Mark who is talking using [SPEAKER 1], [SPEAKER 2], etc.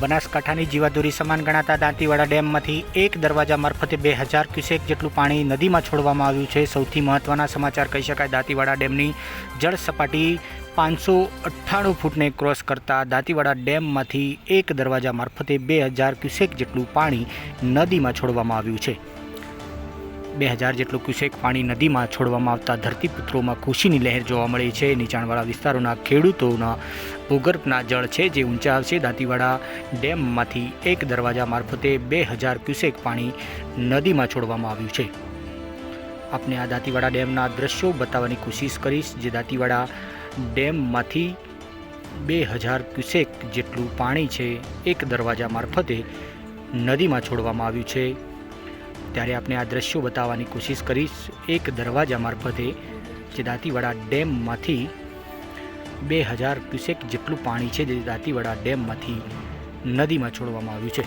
[SPEAKER 1] બનાસકાંઠાની જીવાદોરી સમાન ગણાતા દાંતીવાડા ડેમમાંથી એક દરવાજા મારફતે 2000 ક્યુસેક જેટલું પાણી નદીમાં છોડવામાં આવ્યું છે। સૌથી મહત્ત્વના સમાચાર કહી શકાય। દાંતીવાડા ડેમની જળ સપાટી 598 ફૂટને ક્રોસ કરતા દાંતીવાડા ડેમમાંથી એક દરવાજા મારફતે 2000 ક્યુસેક જેટલું પાણી નદીમાં છોડવામાં આવ્યું છે। 2000 જેટલું ક્યુસેક પાણી નદીમાં છોડવામાં આવતા ધરતીપુત્રોમાં ખુશીની લહેર જોવા મળી છે। નીચાણવાળા વિસ્તારોના ખેડૂતોના ભૂગર્ભના જળ છે જે ઊંચા આવશે। દાંતીવાડા ડેમમાંથી એક દરવાજા મારફતે 2000 ક્યુસેક પાણી નદીમાં છોડવામાં આવ્યું છે। આપને આ દાંતીવાડા ડેમના દ્રશ્યો બતાવવાની કોશિશ કરીશ, જે દાંતીવાડા ડેમમાંથી 2000 ક્યુસેક જેટલું પાણી છે એક દરવાજા મારફતે નદીમાં છોડવામાં આવ્યું છે। ત્યારે આપણે આ દ્રશ્યો બતાવવાની કોશિશ કરીશ। એક દરવાજા મારફતે જે દાંતીવાડા ડેમમાંથી 2000 ક્યુસેક જેટલું પાણી છે જે દાંતીવાડા ડેમમાંથી નદીમાં છોડવામાં આવ્યું છે।